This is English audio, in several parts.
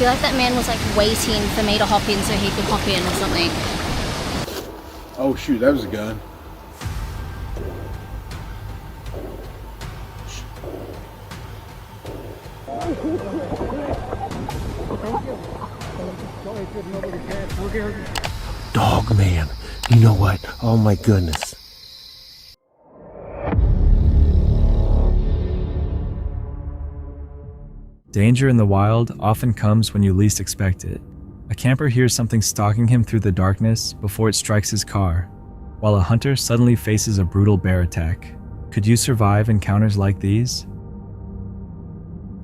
feel like that man was like waiting for me to hop in so he could hop in or something. Oh shoot, that was a gun. Dogman, you know what? Oh my goodness. Danger in the wild often comes when you least expect it. A camper hears something stalking him through the darkness before it strikes his car, while a hunter suddenly faces a brutal bear attack. Could you survive encounters like these?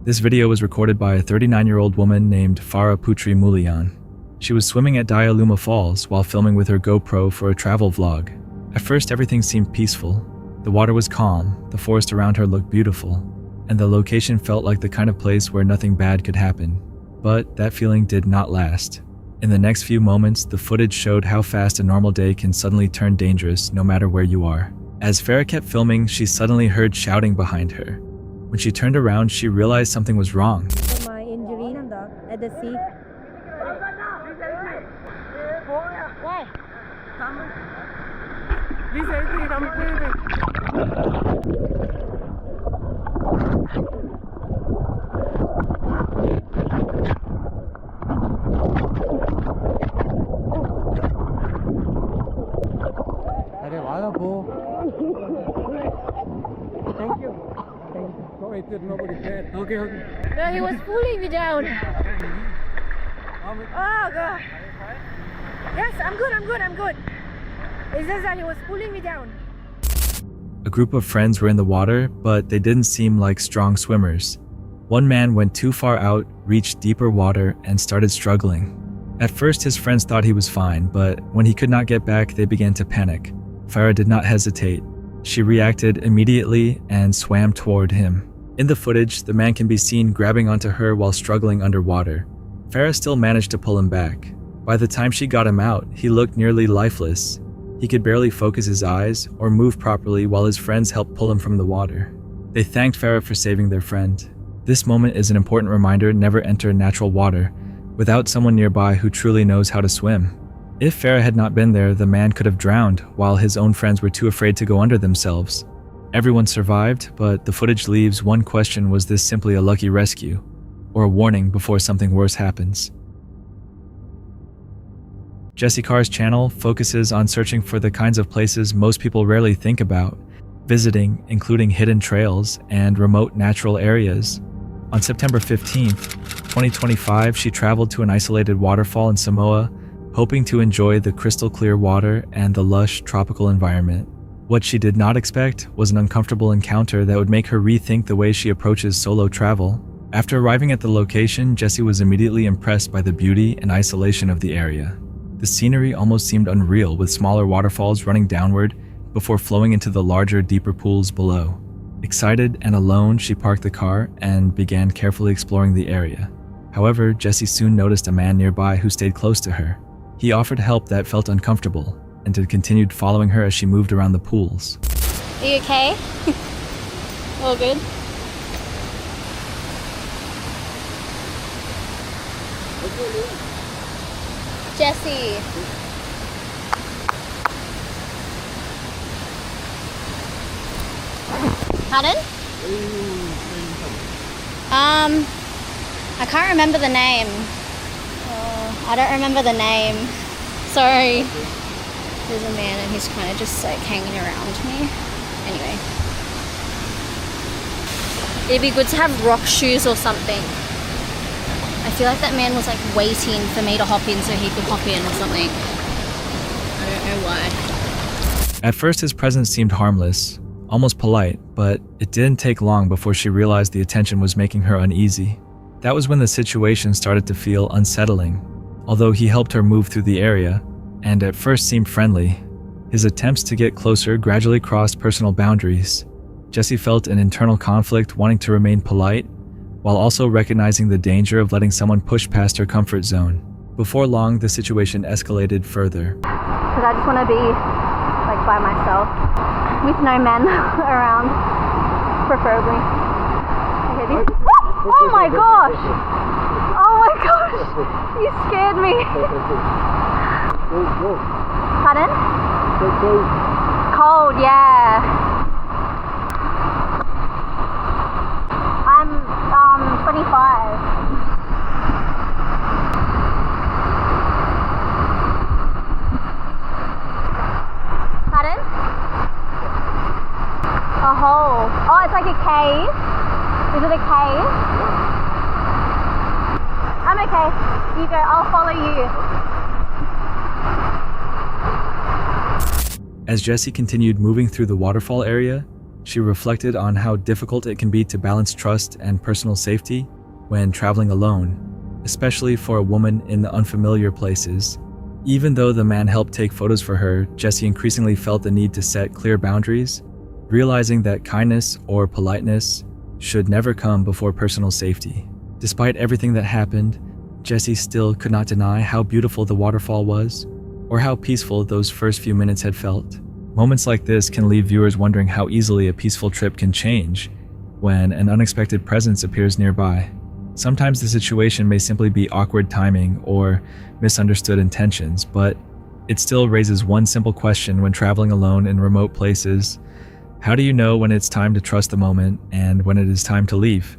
This video was recorded by a 39-year-old woman named Farah Putri Mulian. She was swimming at Dauma Falls while filming with her GoPro for a travel vlog. At first, everything seemed peaceful. The water was calm, the forest around her looked beautiful, and the location felt like the kind of place where nothing bad could happen. But that feeling did not last. In the next few moments, the footage showed how fast a normal day can suddenly turn dangerous no matter where you are. As Farah kept filming, she suddenly heard shouting behind her. When she turned around, she realized something was wrong. My injury at the sea. Why? No, he was pulling me down. Oh God. Yes, I'm good. It's just that he was pulling me down. A group of friends were in the water, but they didn't seem like strong swimmers. One man went too far out, reached deeper water, and started struggling. At first, his friends thought he was fine, but when he could not get back, they began to panic. Farah did not hesitate. She reacted immediately and swam toward him. In the footage, the man can be seen grabbing onto her while struggling underwater. Farah still managed to pull him back. By the time she got him out, he looked nearly lifeless. He could barely focus his eyes or move properly while his friends helped pull him from the water. They thanked Farah for saving their friend. This moment is an important reminder: never enter natural water without someone nearby who truly knows how to swim. If Farah had not been there, the man could have drowned while his own friends were too afraid to go under themselves. Everyone survived, but the footage leaves one question: was this simply a lucky rescue, or a warning before something worse happens? Jesse Carr's channel focuses on searching for the kinds of places most people rarely think about visiting, including hidden trails and remote natural areas. On September 15th, 2025, she traveled to an isolated waterfall in Samoa, hoping to enjoy the crystal clear water and the lush tropical environment. What she did not expect was an uncomfortable encounter that would make her rethink the way she approaches solo travel. After arriving at the location, Jessie was immediately impressed by the beauty and isolation of the area. The scenery almost seemed unreal, with smaller waterfalls running downward before flowing into the larger, deeper pools below. Excited and alone, she parked the car and began carefully exploring the area. However, Jessie soon noticed a man nearby who stayed close to her. He offered help that felt uncomfortable and continued following her as she moved around the pools. Are you okay? All good? Jessie. Pardon? I can't remember the name. I don't remember the name. Sorry. There's a man and he's kind of just like hanging around me. Anyway. It'd be good to have rock shoes or something. I feel like that man was like waiting for me to hop in so he could hop in or something. I don't know why. At first, his presence seemed harmless, almost polite, but it didn't take long before she realized the attention was making her uneasy. That was when the situation started to feel unsettling. Although he helped her move through the area, and at first seemed friendly, his attempts to get closer gradually crossed personal boundaries. Jessie felt an internal conflict, wanting to remain polite, while also recognizing the danger of letting someone push past her comfort zone. Before long, the situation escalated further. Because I just want to be like by myself, with no men around, preferably. Okay, oh my gosh! Oh my gosh, you scared me. Pardon? Cold, yeah. I'm 25. Pardon? A hole. Oh, it's like a cave. Is it a cave? I'm okay. You go. I'll follow you. As Jessie continued moving through the waterfall area, she reflected on how difficult it can be to balance trust and personal safety when traveling alone, especially for a woman in the unfamiliar places. Even though the man helped take photos for her, Jessie increasingly felt the need to set clear boundaries, realizing that kindness or politeness should never come before personal safety. Despite everything that happened, Jessie still could not deny how beautiful the waterfall was, or how peaceful those first few minutes had felt. Moments like this can leave viewers wondering how easily a peaceful trip can change when an unexpected presence appears nearby. Sometimes the situation may simply be awkward timing or misunderstood intentions, but it still raises one simple question when traveling alone in remote places. How do you know when it's time to trust the moment and when it is time to leave?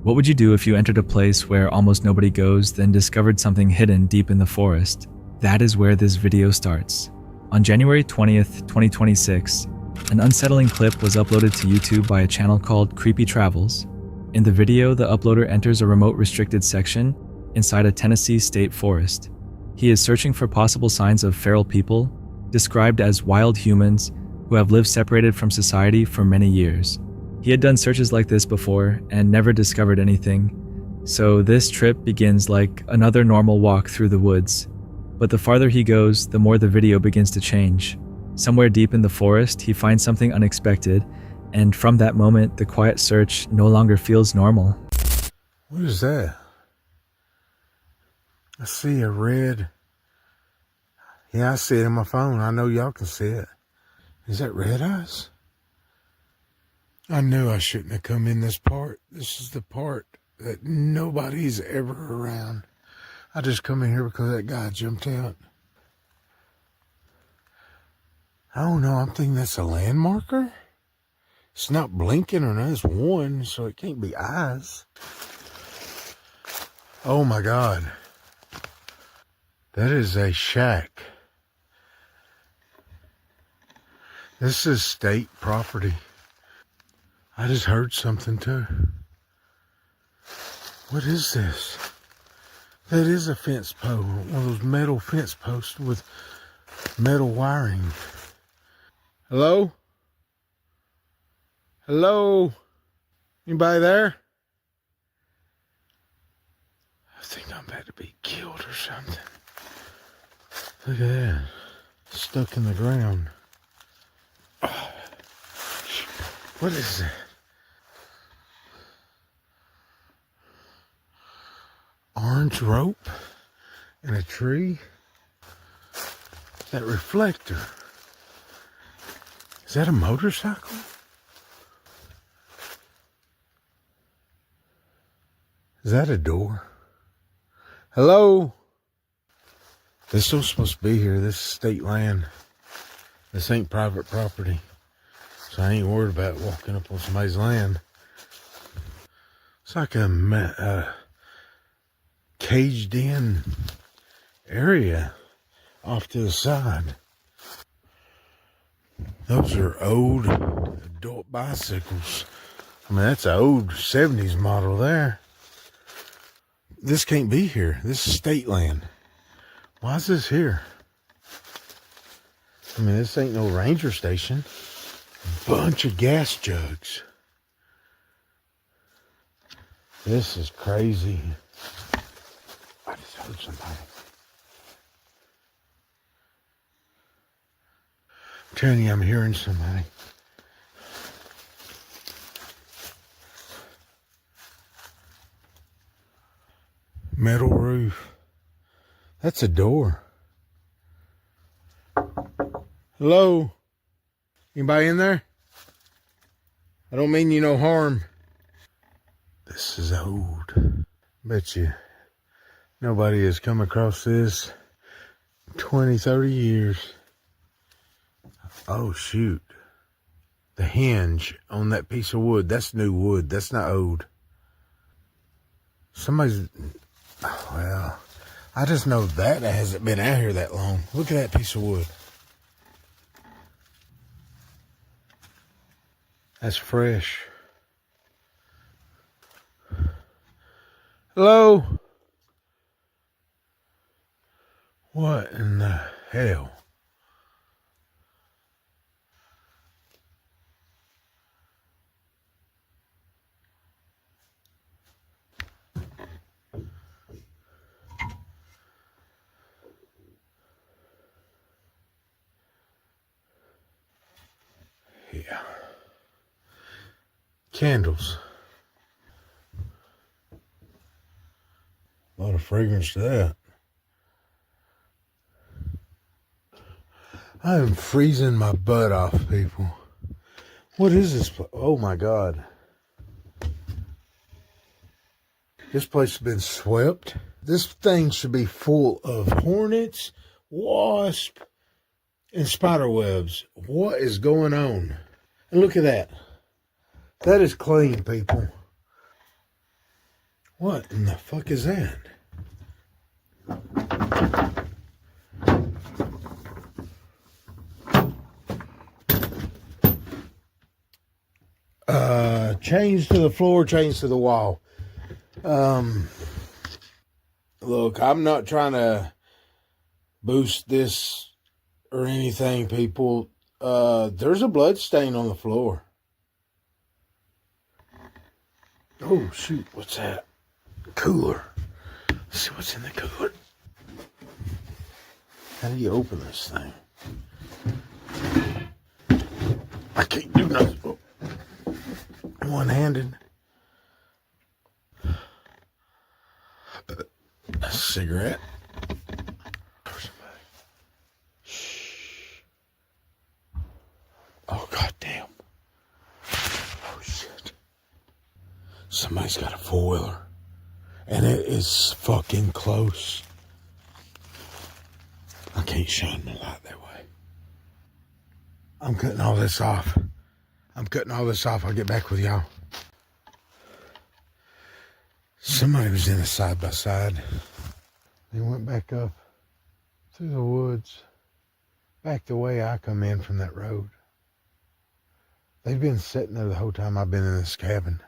What would you do if you entered a place where almost nobody goes, then discovered something hidden deep in the forest? That is where this video starts. On January 20th, 2026, an unsettling clip was uploaded to YouTube by a channel called Creepy Travels. In the video, the uploader enters a remote restricted section inside a Tennessee state forest. He is searching for possible signs of feral people, described as wild humans who have lived separated from society for many years. He had done searches like this before and never discovered anything, so this trip begins like another normal walk through the woods. But the farther he goes, the more the video begins to change. Somewhere deep in the forest, he finds something unexpected, and from that moment, the quiet search no longer feels normal. What is that? I see a red. Yeah, I see it on my phone. I know y'all can see it. Is that red eyes? I knew I shouldn't have come in this part. This is the part that nobody's ever around. I just come in here because that guy jumped out. I don't know. I'm thinking that's a landmarker. It's not blinking or nothing. It's one, so it can't be eyes. Oh my God. That is a shack. This is state property. I just heard something too. What is this? That is a fence post, one of those metal fence posts with metal wiring. Hello? Hello? Anybody there? I think I'm about to be killed or something. Look at that. Stuck in the ground. Oh. What is that? Orange rope and a tree. That reflector. Is that a motorcycle? Is that a door? Hello? This is supposed to be here. This is state land. This ain't private property. So I ain't worried about walking up on somebody's land. It's like a caged in area off to the side. Those are old adult bicycles. I mean, that's an old 70s model there. This can't be here. This is state land. Why is this here? I mean, this ain't no ranger station. Bunch of gas jugs. This is crazy. I just heard somebody. I'm telling you, I'm hearing somebody. Metal roof. That's a door. Hello? Anybody in there? I don't mean you no harm. This is old. Bet you nobody has come across this 20, 30 years. Oh, shoot. The hinge on that piece of wood, that's new wood. That's not old. Somebody's, well, I just know that hasn't been out here that long. Look at that piece of wood. That's fresh. Hello? What in the hell? Yeah. Candles. A lot of fragrance to that. I am freezing my butt off, people. What is this place? Oh my God. This place has been swept. This thing should be full of hornets, wasps, and spider webs. What is going on? And look at that. That is clean, people. What in the fuck is that? Chains to the floor, chains to the wall. Look, I'm not trying to boost this or anything, people. There's a blood stain on the floor. Oh, shoot. What's that? Cooler. Let's see what's in the cooler. How do you open this thing? I can't do nothing. Oh. One-handed. A cigarette. Shh. Oh, goddamn. Oh, shit. Somebody's got a four-wheeler. And it is fucking close. I can't shine my light that way. I'm cutting all this off. I'll get back with y'all. Somebody was in a side-by-side. They went back up through the woods, back the way I come in from that road. They've been sitting there the whole time I've been in this cabin.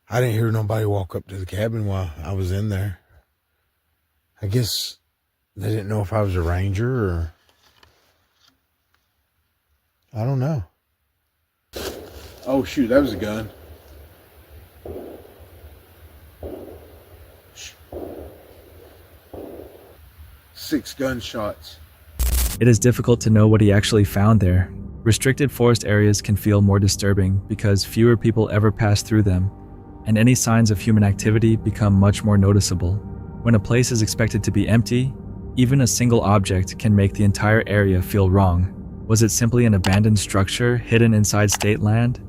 I didn't hear nobody walk up to the cabin while I was in there. I guess they didn't know if I was a ranger or... I don't know. Oh, shoot, that was a gun. 6 gunshots. It is difficult to know what he actually found there. Restricted forest areas can feel more disturbing because fewer people ever pass through them, and any signs of human activity become much more noticeable. When a place is expected to be empty, even a single object can make the entire area feel wrong. Was it simply an abandoned structure hidden inside state land?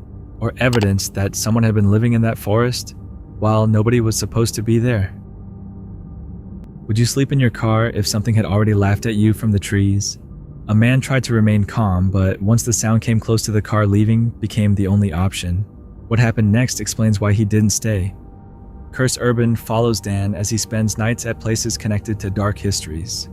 Or evidence that someone had been living in that forest while nobody was supposed to be there? Would you sleep in your car if something had already laughed at you from the trees? A man tried to remain calm, but once the sound came close to the car leaving, became the only option. What happened next explains why he didn't stay. Curse Urban follows Dan as he spends nights at places connected to dark histories.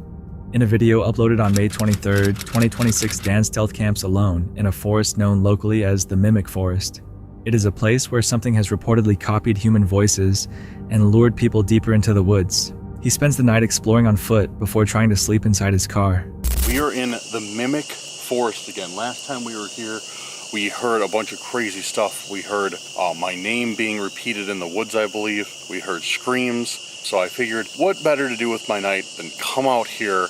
In a video uploaded on May 23, 2026, Dan stealth camps alone in a forest known locally as the Mimic Forest. It is a place where something has reportedly copied human voices and lured people deeper into the woods. He spends the night exploring on foot before trying to sleep inside his car. We are in the Mimic Forest again. Last time we were here, we heard a bunch of crazy stuff. We heard my name being repeated in the woods, I believe. We heard screams. So I figured, what better to do with my night than come out here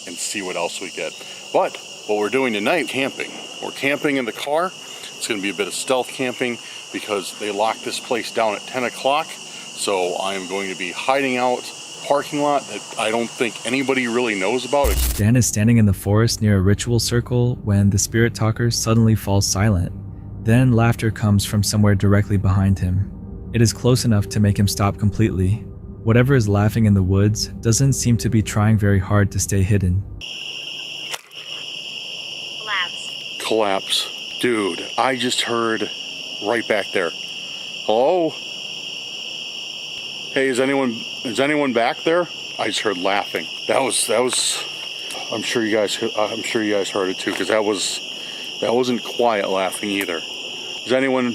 and see what else we get. But what we're doing tonight, camping. We're camping in the car. It's going to be a bit of stealth camping because they locked this place down at 10 o'clock. So I am going to be hiding out parking lot that I don't think anybody really knows about. Dan is standing in the forest near a ritual circle when the spirit talker suddenly falls silent. Then laughter comes from somewhere directly behind him. It is close enough to make him stop completely. Whatever is laughing in the woods doesn't seem to be trying very hard to stay hidden. Collapse. Dude, I just heard right back there. Hello? Hey, is anyone back there? I just heard laughing. That was I'm sure you guys heard it too, because that wasn't quiet laughing either. Is anyone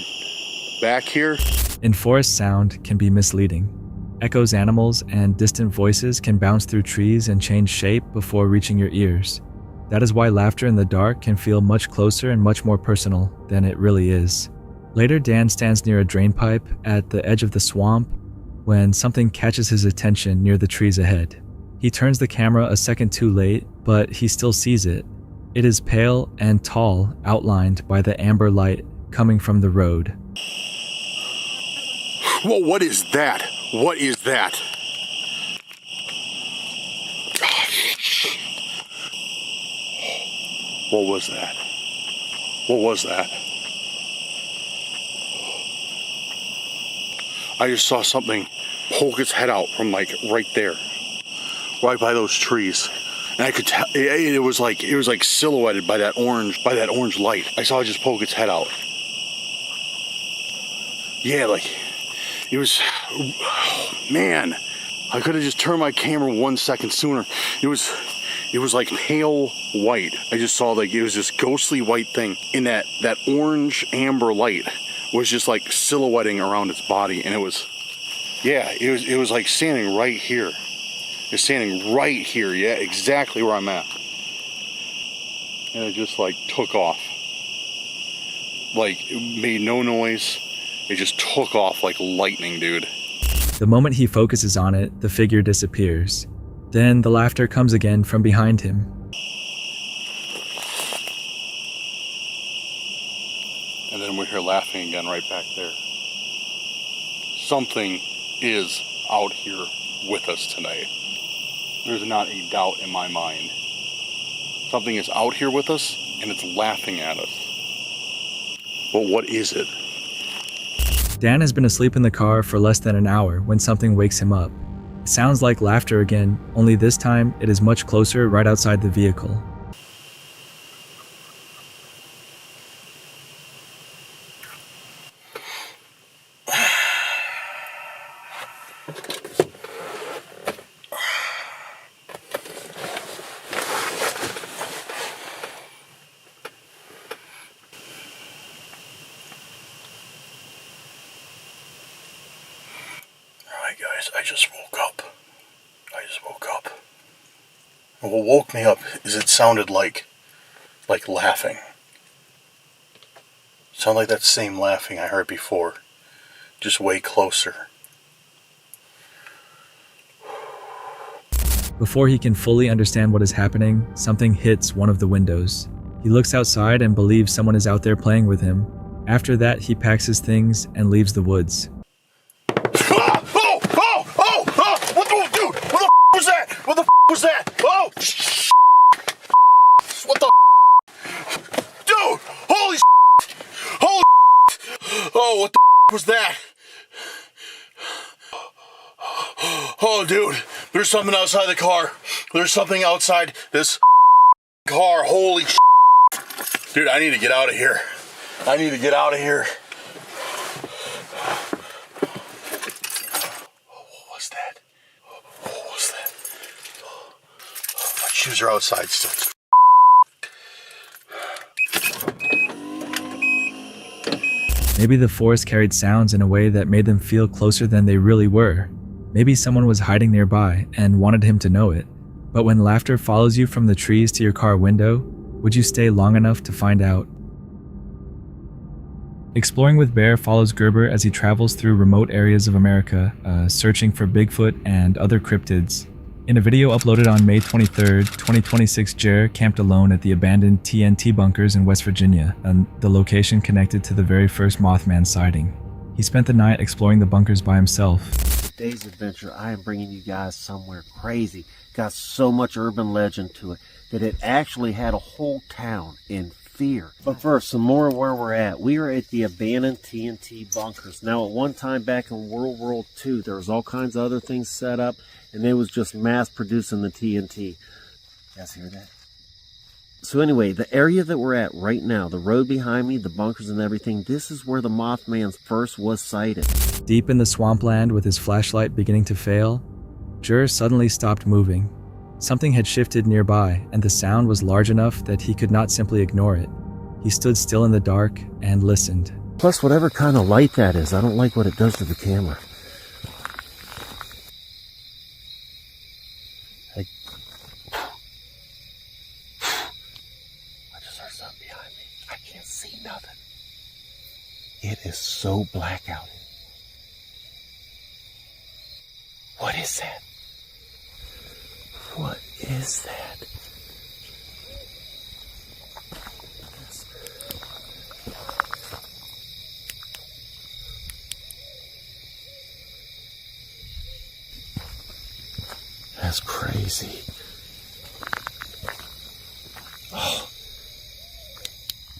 back here? In forest, sound can be misleading. Echoes, animals, and distant voices can bounce through trees and change shape before reaching your ears. That is why laughter in the dark can feel much closer and much more personal than it really is. Later, Dan stands near a drain pipe at the edge of the swamp when something catches his attention near the trees ahead. He turns the camera a second too late, but he still sees it. It is pale and tall, outlined by the amber light coming from the road. Whoa, what is that? What is that? What was that? What was that? I just saw something poke its head out from like right there, right by those trees, and I could tell it was like silhouetted by that orange light. I saw it just poke its head out. Yeah, like it was. Man, I could have just turned my camera 1 second sooner. It was like pale white. I just saw like it was this ghostly white thing, and that orange amber light was just like silhouetting around its body, and it was like standing right here. It's standing right here, yeah, exactly where I'm at. And it just like took off. Like it made no noise. It just took off like lightning, dude. The moment he focuses on it, the figure disappears. Then the laughter comes again from behind him. And then we hear laughing again right back there. Something is out here with us tonight. There's not a doubt in my mind. Something is out here with us, and it's laughing at us. But what is it? Dan has been asleep in the car for less than an hour when something wakes him up. It sounds like laughter again, only this time it is much closer right outside the vehicle. Alright guys, I just woke up. And what woke me up is it sounded like laughing. It sounded like that same laughing I heard before, just way closer. Before he can fully understand what is happening, something hits one of the windows. He looks outside and believes someone is out there playing with him. After that, he packs his things and leaves the woods. What the was that? Oh! What the dude! Holy Holy oh, what the was that? Oh, dude, there's something outside the car. There's something outside this car. Holy dude, I need to get out of here. What was that? My shoes are outside still. Maybe the forest carried sounds in a way that made them feel closer than they really were. Maybe someone was hiding nearby and wanted him to know it. But when laughter follows you from the trees to your car window, would you stay long enough to find out? Exploring with Bear follows Gerber as he travels through remote areas of America, searching for Bigfoot and other cryptids. In a video uploaded on May 23, 2026, Jer camped alone at the abandoned TNT bunkers in West Virginia, and the location connected to the very first Mothman sighting. He spent the night exploring the bunkers by himself. Today's adventure, I am bringing you guys somewhere crazy. Got so much urban legend to it that it actually had a whole town in fear. But first, some more of where we're at. We are at the abandoned TNT bunkers. Now, at one time back in World War II, there was all kinds of other things set up, and they was just mass producing the TNT. You guys hear that? So anyway, the area that we're at right now, the road behind me, the bunkers and everything, this is where the Mothman first was sighted. Deep in the swampland with his flashlight beginning to fail, Jur suddenly stopped moving. Something had shifted nearby, and the sound was large enough that he could not simply ignore it. He stood still in the dark and listened. Plus, whatever kind of light that is, I don't like what it does to the camera. I just heard something behind me. I can't see nothing. It is so black out. What is that? What is that? That's crazy. Oh,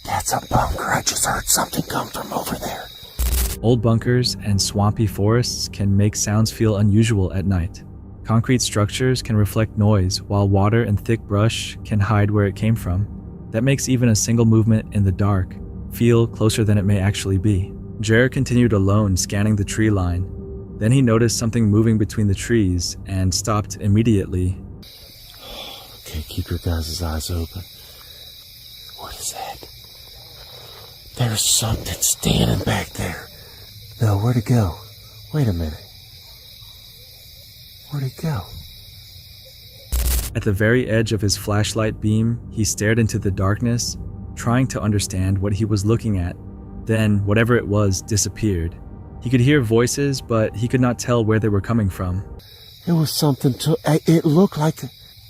that's a bunker. I just heard something come from over there. Old bunkers and swampy forests can make sounds feel unusual at night. Concrete structures can reflect noise, while water and thick brush can hide where it came from. That makes even a single movement in the dark feel closer than it may actually be. Jer continued alone, scanning the tree line. Then he noticed something moving between the trees and stopped immediately. Okay, keep your guys' eyes open. What is that? There's something standing back there. No, where'd it go? Wait a minute. Where'd it go? At the very edge of his flashlight beam, he stared into the darkness, trying to understand what he was looking at. Then, whatever it was disappeared. He could hear voices, but he could not tell where they were coming from. It was something it looked like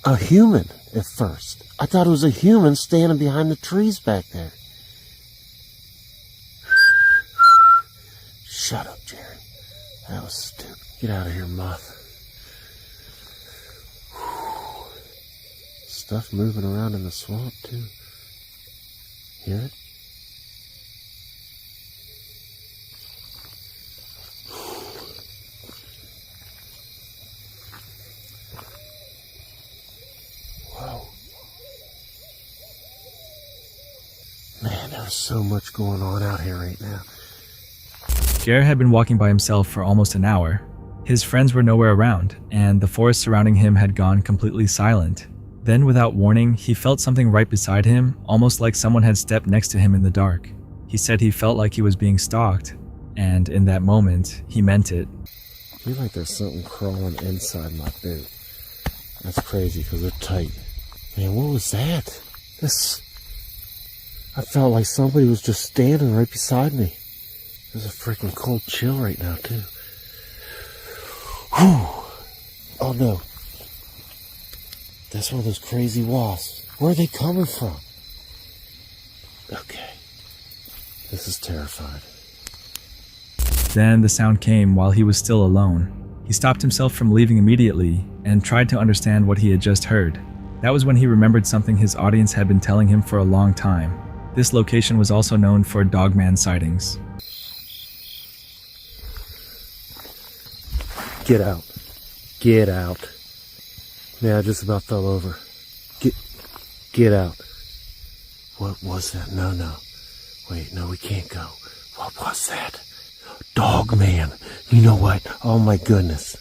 a human at first. I thought it was a human standing behind the trees back there. Shut up, Jerry. That was stupid. Get out of here, moth. Stuff moving around in the swamp, too. Hear it? Whoa. Man, there's so much going on out here right now. Jer had been walking by himself for almost an hour. His friends were nowhere around, and the forest surrounding him had gone completely silent. Then, without warning, he felt something right beside him, almost like someone had stepped next to him in the dark. He said he felt like he was being stalked, and in that moment, he meant it. I feel like there's something crawling inside my boot. That's crazy because they're tight. Man, what was that? I felt like somebody was just standing right beside me. There's a freaking cold chill right now, too. Whew. Oh, no. That's one of those crazy wasps. Where are they coming from? Okay. This is terrifying. Then the sound came while he was still alone. He stopped himself from leaving immediately and tried to understand what he had just heard. That was when he remembered something his audience had been telling him for a long time. This location was also known for Dogman sightings. Get out. Get out. Man, I just about fell over. Get out. What was that? No. Wait, no, we can't go. What was that? Dogman. You know what? Oh my goodness.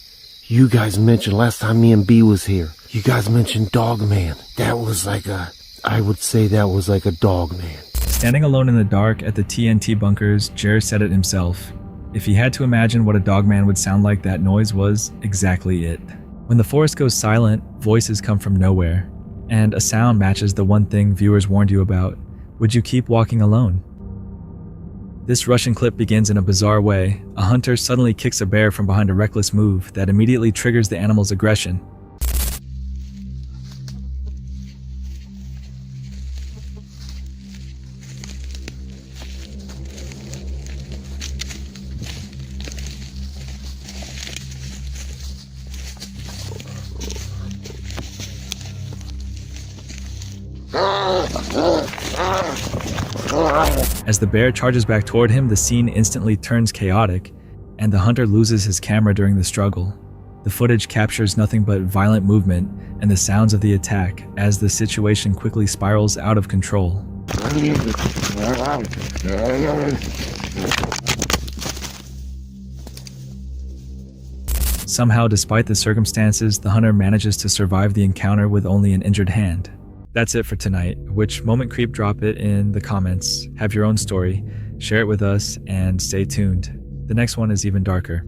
You guys mentioned last time me and B was here. You guys mentioned Dogman. That was like I would say that was like a Dogman. Standing alone in the dark at the TNT bunkers, Jer said it himself. If he had to imagine what a dogman would sound like, that noise was exactly it. When the forest goes silent, voices come from nowhere, and a sound matches the one thing viewers warned you about. Would you keep walking alone? This Russian clip begins in a bizarre way. A hunter suddenly kicks a bear from behind a reckless move that immediately triggers the animal's aggression. As the bear charges back toward him, the scene instantly turns chaotic, and the hunter loses his camera during the struggle. The footage captures nothing but violent movement and the sounds of the attack as the situation quickly spirals out of control. Somehow, despite the circumstances, the hunter manages to survive the encounter with only an injured hand. That's it for tonight. Which moment creep? Drop it in the comments. Have your own story, share it with us, and stay tuned. The next one is even darker.